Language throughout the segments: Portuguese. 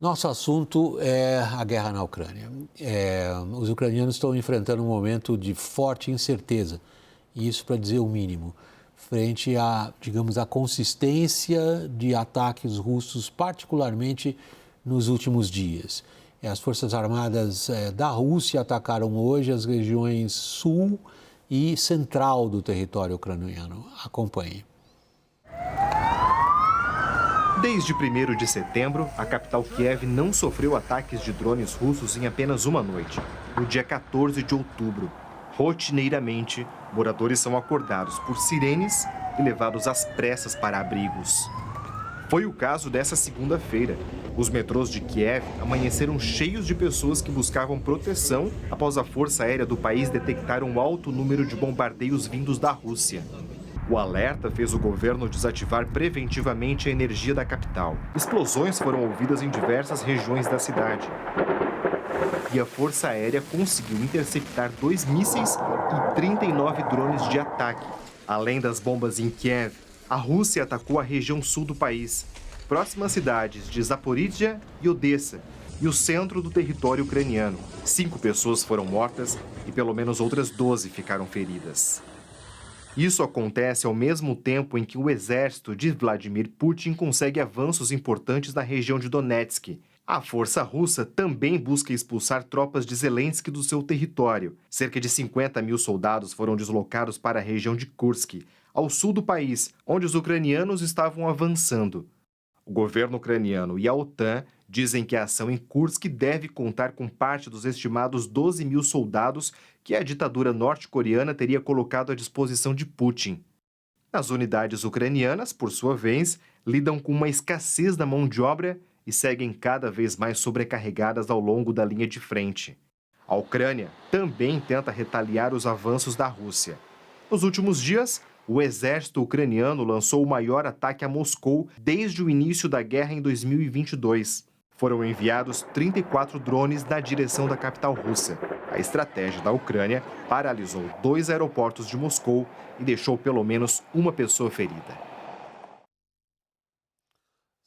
Nosso assunto é a guerra na Ucrânia. Os ucranianos estão enfrentando um momento de forte incerteza, e isso para dizer o mínimo, frente a, digamos, a consistência de ataques russos, particularmente nos últimos dias. As Forças Armadas da Rússia atacaram hoje as regiões sul e central do território ucraniano. Acompanhe. Desde 1º de setembro, a capital Kiev não sofreu ataques de drones russos em apenas uma noite. No dia 14 de outubro, rotineiramente, moradores são acordados por sirenes e levados às pressas para abrigos. Foi o caso dessa segunda-feira. Os metrôs de Kiev amanheceram cheios de pessoas que buscavam proteção após a Força Aérea do país detectar um alto número de bombardeios vindos da Rússia. O alerta fez o governo desativar preventivamente a energia da capital. Explosões foram ouvidas em diversas regiões da cidade. E a Força Aérea conseguiu interceptar 2 mísseis e 39 drones de ataque. Além das bombas em Kiev, a Rússia atacou a região sul do país, próximas cidades de Zaporizhia e Odessa, e o centro do território ucraniano. 5 pessoas foram mortas e pelo menos outras 12 ficaram feridas. Isso acontece ao mesmo tempo em que o exército de Vladimir Putin consegue avanços importantes na região de Donetsk. A força russa também busca expulsar tropas de Zelensky do seu território. Cerca de 50 mil soldados foram deslocados para a região de Kursk, ao sul do país, onde os ucranianos estavam avançando. O governo ucraniano e a OTAN dizem que a ação em Kursk deve contar com parte dos estimados 12 mil soldados que a ditadura norte-coreana teria colocado à disposição de Putin. As unidades ucranianas, por sua vez, lidam com uma escassez da mão de obra e seguem cada vez mais sobrecarregadas ao longo da linha de frente. A Ucrânia também tenta retaliar os avanços da Rússia. Nos últimos dias, o exército ucraniano lançou o maior ataque a Moscou desde o início da guerra em 2022. Foram enviados 34 drones na direção da capital russa. A estratégia da Ucrânia paralisou 2 aeroportos de Moscou e deixou pelo menos uma pessoa ferida.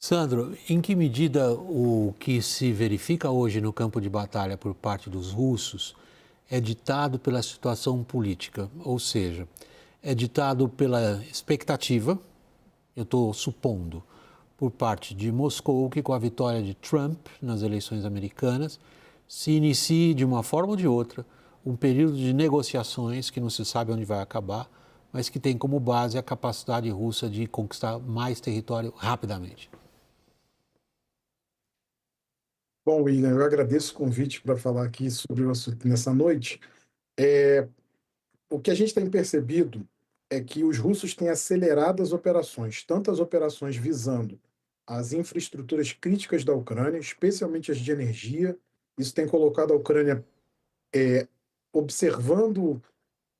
Sandro, em que medida o que se verifica hoje no campo de batalha por parte dos russos é ditado pela situação política? Ou seja, é ditado pela expectativa, eu estou supondo, por parte de Moscou, que com a vitória de Trump nas eleições americanas, se inicie de uma forma ou de outra um período de negociações que não se sabe onde vai acabar, mas que tem como base a capacidade russa de conquistar mais território rapidamente. Bom, William, eu agradeço o convite para falar aqui sobre o assunto nessa noite. É, o que a gente tem percebido é que os russos têm acelerado as operações, tanto as operações visando as infraestruturas críticas da Ucrânia, especialmente as de energia. Isso tem colocado a Ucrânia observando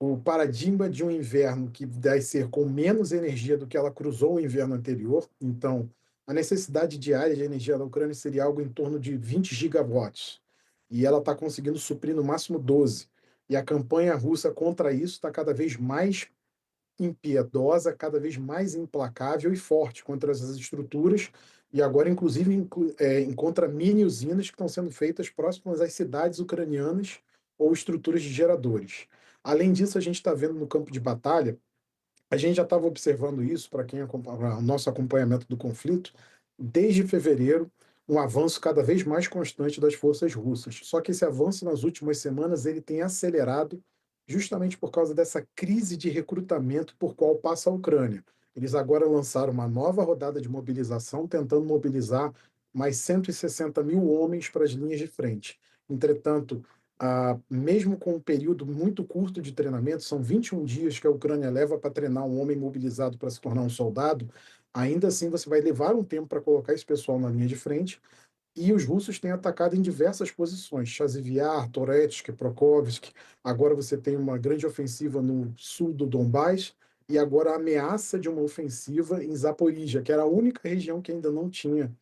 o paradigma de um inverno que vai ser com menos energia do que ela cruzou o inverno anterior. Então, a necessidade diária de energia da Ucrânia seria algo em torno de 20 gigawatts. E ela está conseguindo suprir no máximo 12. E a campanha russa contra isso está cada vez mais impiedosa, cada vez mais implacável e forte contra essas estruturas. E agora, inclusive, encontra mini-usinas que estão sendo feitas próximas às cidades ucranianas ou estruturas de geradores. Além disso, a gente está vendo no campo de batalha, a gente já estava observando isso, para quem acompanha o nosso acompanhamento do conflito, desde fevereiro, um avanço cada vez mais constante das forças russas. Só que esse avanço nas últimas semanas ele tem acelerado justamente por causa dessa crise de recrutamento por qual passa a Ucrânia. Eles agora lançaram uma nova rodada de mobilização, tentando mobilizar mais 160 mil homens para as linhas de frente. Entretanto, mesmo com um período muito curto de treinamento, são 21 dias que a Ucrânia leva para treinar um homem mobilizado para se tornar um soldado, ainda assim você vai levar um tempo para colocar esse pessoal na linha de frente, e os russos têm atacado em diversas posições, Chasiviar, Toretsk, Prokhovsk, agora você tem uma grande ofensiva no sul do Donbás, e agora a ameaça de uma ofensiva em Zaporizhia, que era a única região que ainda não tinha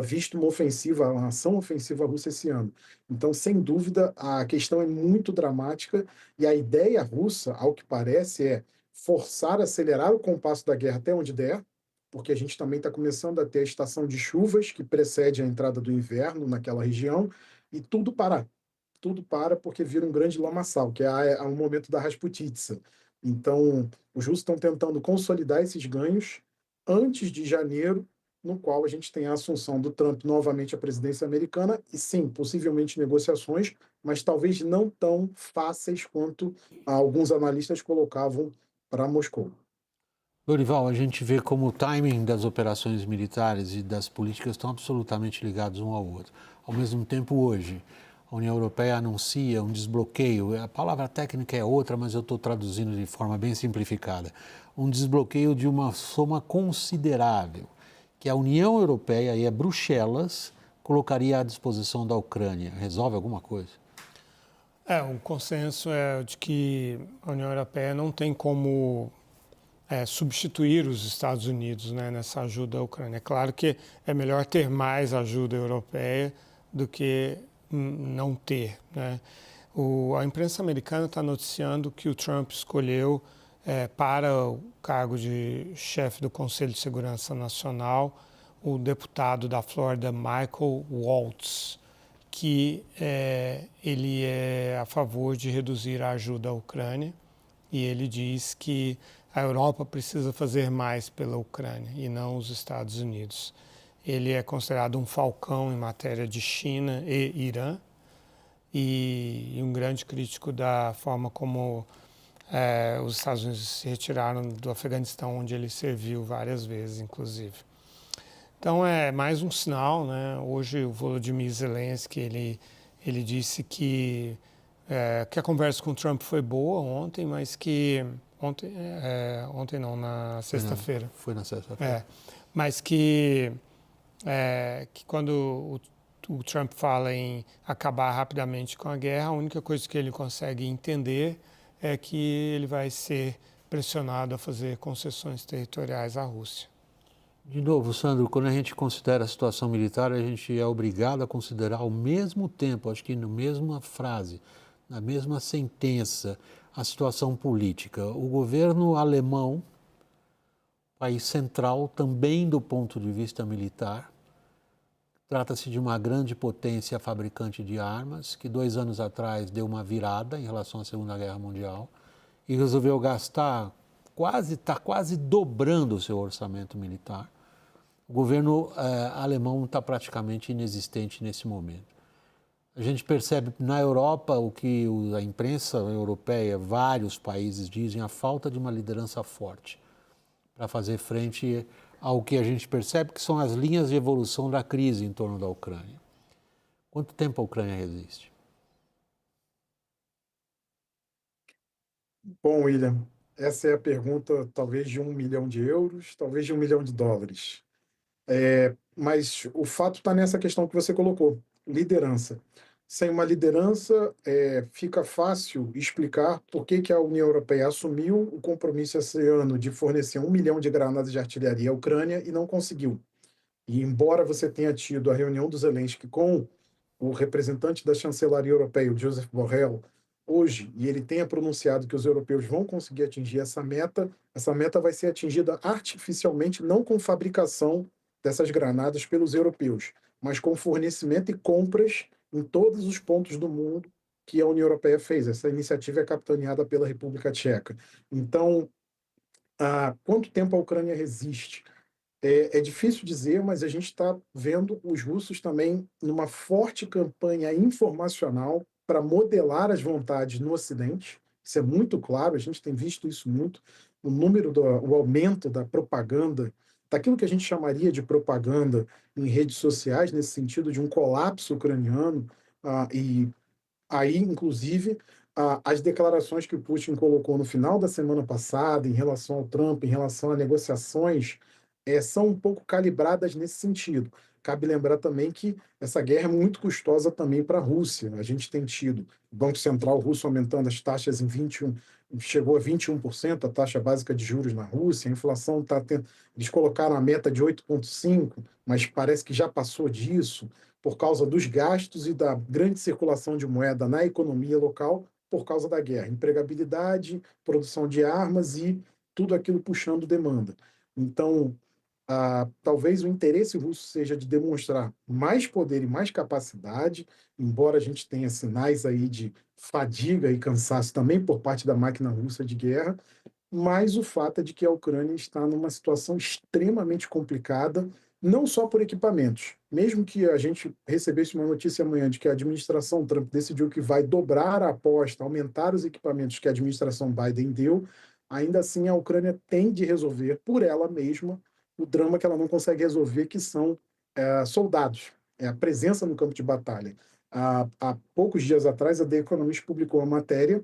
visto uma ofensiva, uma ação ofensiva russa esse ano. Então, sem dúvida, a questão é muito dramática, e a ideia russa, ao que parece, é forçar, acelerar o compasso da guerra até onde der, porque a gente também está começando a ter a estação de chuvas, que precede a entrada do inverno naquela região, e tudo para porque vira um grande lamaçal, que é o momento da Rasputitsa. Então, os russos estão tentando consolidar esses ganhos antes de janeiro, no qual a gente tem a assunção do Trump novamente à presidência americana, e sim, possivelmente negociações, mas talvez não tão fáceis quanto alguns analistas colocavam para Moscou. Dorival, a gente vê como o timing das operações militares e das políticas estão absolutamente ligados um ao outro. Ao mesmo tempo, hoje, a União Europeia anuncia um desbloqueio, a palavra técnica é outra, mas eu estou traduzindo de forma bem simplificada, um desbloqueio de uma soma considerável que a União Europeia e a Bruxelas colocaria à disposição da Ucrânia. Resolve alguma coisa? O consenso é de que a União Europeia não tem como substituir os Estados Unidos, né, nessa ajuda à Ucrânia. É claro que é melhor ter mais ajuda europeia do que não ter, né? A imprensa americana está noticiando que o Trump escolheu para o cargo de chefe do Conselho de Segurança Nacional o deputado da Flórida, Michael Waltz, que ele é a favor de reduzir a ajuda à Ucrânia, e ele diz que a Europa precisa fazer mais pela Ucrânia e não os Estados Unidos. Ele é considerado um falcão em matéria de China e Irã e um grande crítico da forma como os Estados Unidos se retiraram do Afeganistão, onde ele serviu várias vezes, inclusive. Então é mais um sinal, né? Hoje o Volodymyr Zelensky ele disse que a conversa com o Trump foi boa ontem, mas que ontem não, na sexta-feira. Foi na sexta-feira. Mas que quando o Trump fala em acabar rapidamente com a guerra, a única coisa que ele consegue entender é que ele vai ser pressionado a fazer concessões territoriais à Rússia. De novo, Sandro, quando a gente considera a situação militar, a gente é obrigado a considerar ao mesmo tempo, acho que na mesma frase, na mesma sentença, a situação política. O governo alemão, país central também do ponto de vista militar, trata-se de uma grande potência fabricante de armas, que 2 anos atrás deu uma virada em relação à Segunda Guerra Mundial e resolveu gastar está quase dobrando o seu orçamento militar. O governo alemão está praticamente inexistente nesse momento. A gente percebe na Europa o que a imprensa europeia, vários países dizem, a falta de uma liderança forte para fazer frente ao que a gente percebe que são as linhas de evolução da crise em torno da Ucrânia. Quanto tempo a Ucrânia resiste? Bom, William, essa é a pergunta talvez de €1 milhão, talvez de $1 milhão. Mas o fato está nessa questão que você colocou, liderança. Sem uma liderança, fica fácil explicar por que a União Europeia assumiu o compromisso esse ano de fornecer 1 milhão de granadas de artilharia à Ucrânia e não conseguiu. E embora você tenha tido a reunião do Zelensky com o representante da chancelaria europeia, o Joseph Borrell, hoje, e ele tenha pronunciado que os europeus vão conseguir atingir essa meta vai ser atingida artificialmente, não com fabricação dessas granadas pelos europeus, mas com fornecimento e compras em todos os pontos do mundo que a União Europeia fez. Essa iniciativa é capitaneada pela República Tcheca. Então, há quanto tempo a Ucrânia resiste? É difícil dizer, mas a gente está vendo os russos também numa forte campanha informacional para modelar as vontades no Ocidente. Isso é muito claro, a gente tem visto isso muito. O aumento da propaganda, daquilo que a gente chamaria de propaganda em redes sociais, nesse sentido de um colapso ucraniano, e aí, inclusive, as declarações que o Putin colocou no final da semana passada em relação ao Trump, em relação a negociações, são um pouco calibradas nesse sentido. Cabe lembrar também que essa guerra é muito custosa também para a Rússia. A gente tem tido o Banco Central russo aumentando as taxas chegou a 21%, a taxa básica de juros na Rússia, a inflação está tendo. Eles colocaram a meta de 8,5%, mas parece que já passou disso, por causa dos gastos e da grande circulação de moeda na economia local por causa da guerra. Empregabilidade, produção de armas e tudo aquilo puxando demanda. Então, Talvez o interesse russo seja de demonstrar mais poder e mais capacidade, embora a gente tenha sinais aí de fadiga e cansaço também por parte da máquina russa de guerra, mas o fato é de que a Ucrânia está numa situação extremamente complicada, não só por equipamentos. Mesmo que a gente recebesse uma notícia amanhã de que a administração Trump decidiu que vai dobrar a aposta, aumentar os equipamentos que a administração Biden deu, ainda assim a Ucrânia tem de resolver por ela mesma o drama que ela não consegue resolver, que são soldados, a presença no campo de batalha. Há poucos dias atrás, a The Economist publicou uma matéria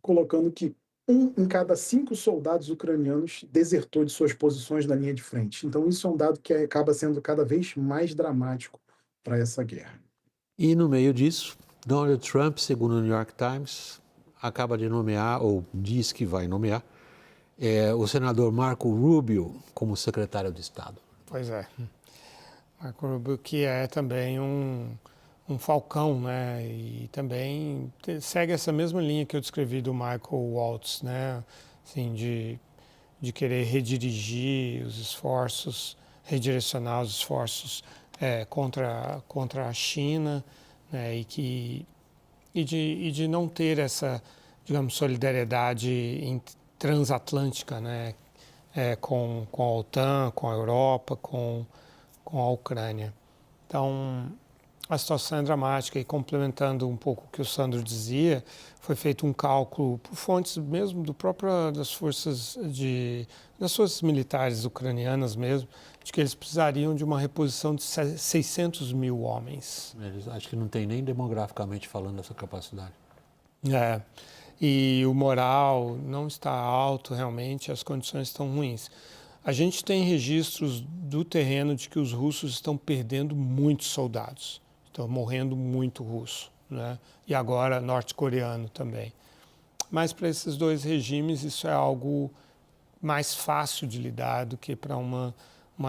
colocando que 1 em cada 5 soldados ucranianos desertou de suas posições na linha de frente. Então, isso é um dado que acaba sendo cada vez mais dramático para essa guerra. E no meio disso, Donald Trump, segundo o New York Times, acaba de nomear, ou diz que vai nomear, o senador Marco Rubio como secretário de Estado. Pois é. Marco Rubio, que é também um falcão, né? E também segue essa mesma linha que eu descrevi do Michael Waltz, né? Assim, de querer redirigir os esforços, redirecionar os esforços contra a China, né? E de não ter essa, digamos, solidariedade transatlântica, né? Com a OTAN, com a Europa, com a Ucrânia. Então, a situação é dramática e, complementando um pouco o que o Sandro dizia, foi feito um cálculo por fontes mesmo das forças das forças militares ucranianas mesmo, de que eles precisariam de uma reposição de 600 mil homens. Eles acho que não tem nem demograficamente falando essa capacidade. E o moral não está alto realmente, as condições estão ruins. A gente tem registros do terreno de que os russos estão perdendo muitos soldados. Estão morrendo muito russo, né? E agora norte-coreano também. Mas para esses dois regimes isso é algo mais fácil de lidar do que para uma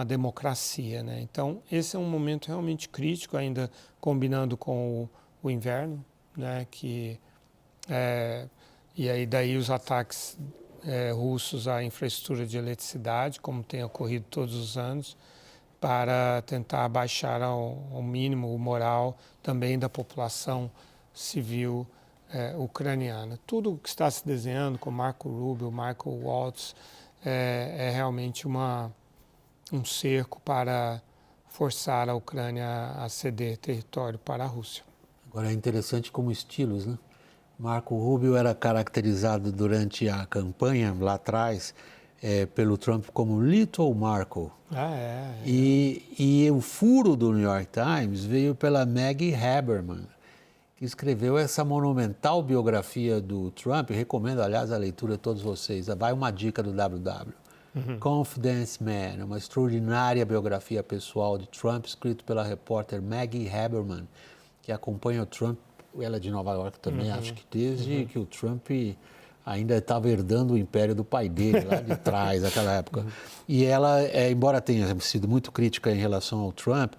democracia, né? Então esse é um momento realmente crítico, ainda combinando com o inverno, né? E aí daí os ataques russos à infraestrutura de eletricidade, como tem ocorrido todos os anos, para tentar baixar ao mínimo o moral também da população civil ucraniana. Tudo o que está se desenhando com Marco Rubio, Michael Waltz, é realmente um cerco para forçar a Ucrânia a ceder território para a Rússia. Agora é interessante como estilos, né? Marco Rubio era caracterizado durante a campanha, lá atrás, pelo Trump como Little Marco. E o furo do New York Times veio pela Maggie Haberman, que escreveu essa monumental biografia do Trump. Recomendo, aliás, a leitura a todos vocês. Vai uma dica do WW. Confidence Man, uma extraordinária biografia pessoal de Trump, escrito pela repórter Maggie Haberman, que acompanha o Trump, ela é de Nova York também, acho que desde que o Trump ainda estava herdando o império do pai dele, lá de trás, naquela época. E ela, embora tenha sido muito crítica em relação ao Trump,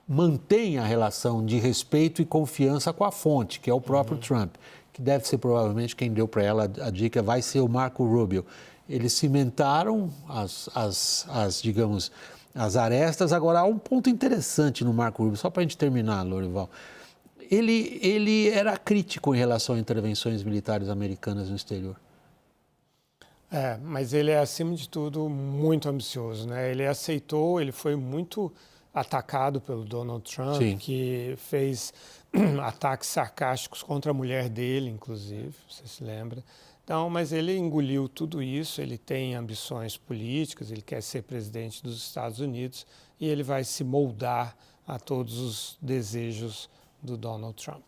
mantém a relação de respeito e confiança com a fonte, que é o próprio Trump, que deve ser provavelmente quem deu para ela a dica, vai ser o Marco Rubio. Eles cimentaram digamos, as arestas. Agora, há um ponto interessante no Marco Rubio, só para a gente terminar, Lorival. Ele era crítico em relação a intervenções militares americanas no exterior. Mas ele é, acima de tudo, muito ambicioso, né? Ele foi muito atacado pelo Donald Trump, Sim, que fez ataques sarcásticos contra a mulher dele, inclusive, você se lembra. Então, mas ele engoliu tudo isso, ele tem ambições políticas, ele quer ser presidente dos Estados Unidos e ele vai se moldar a todos os desejos do Donald Trump.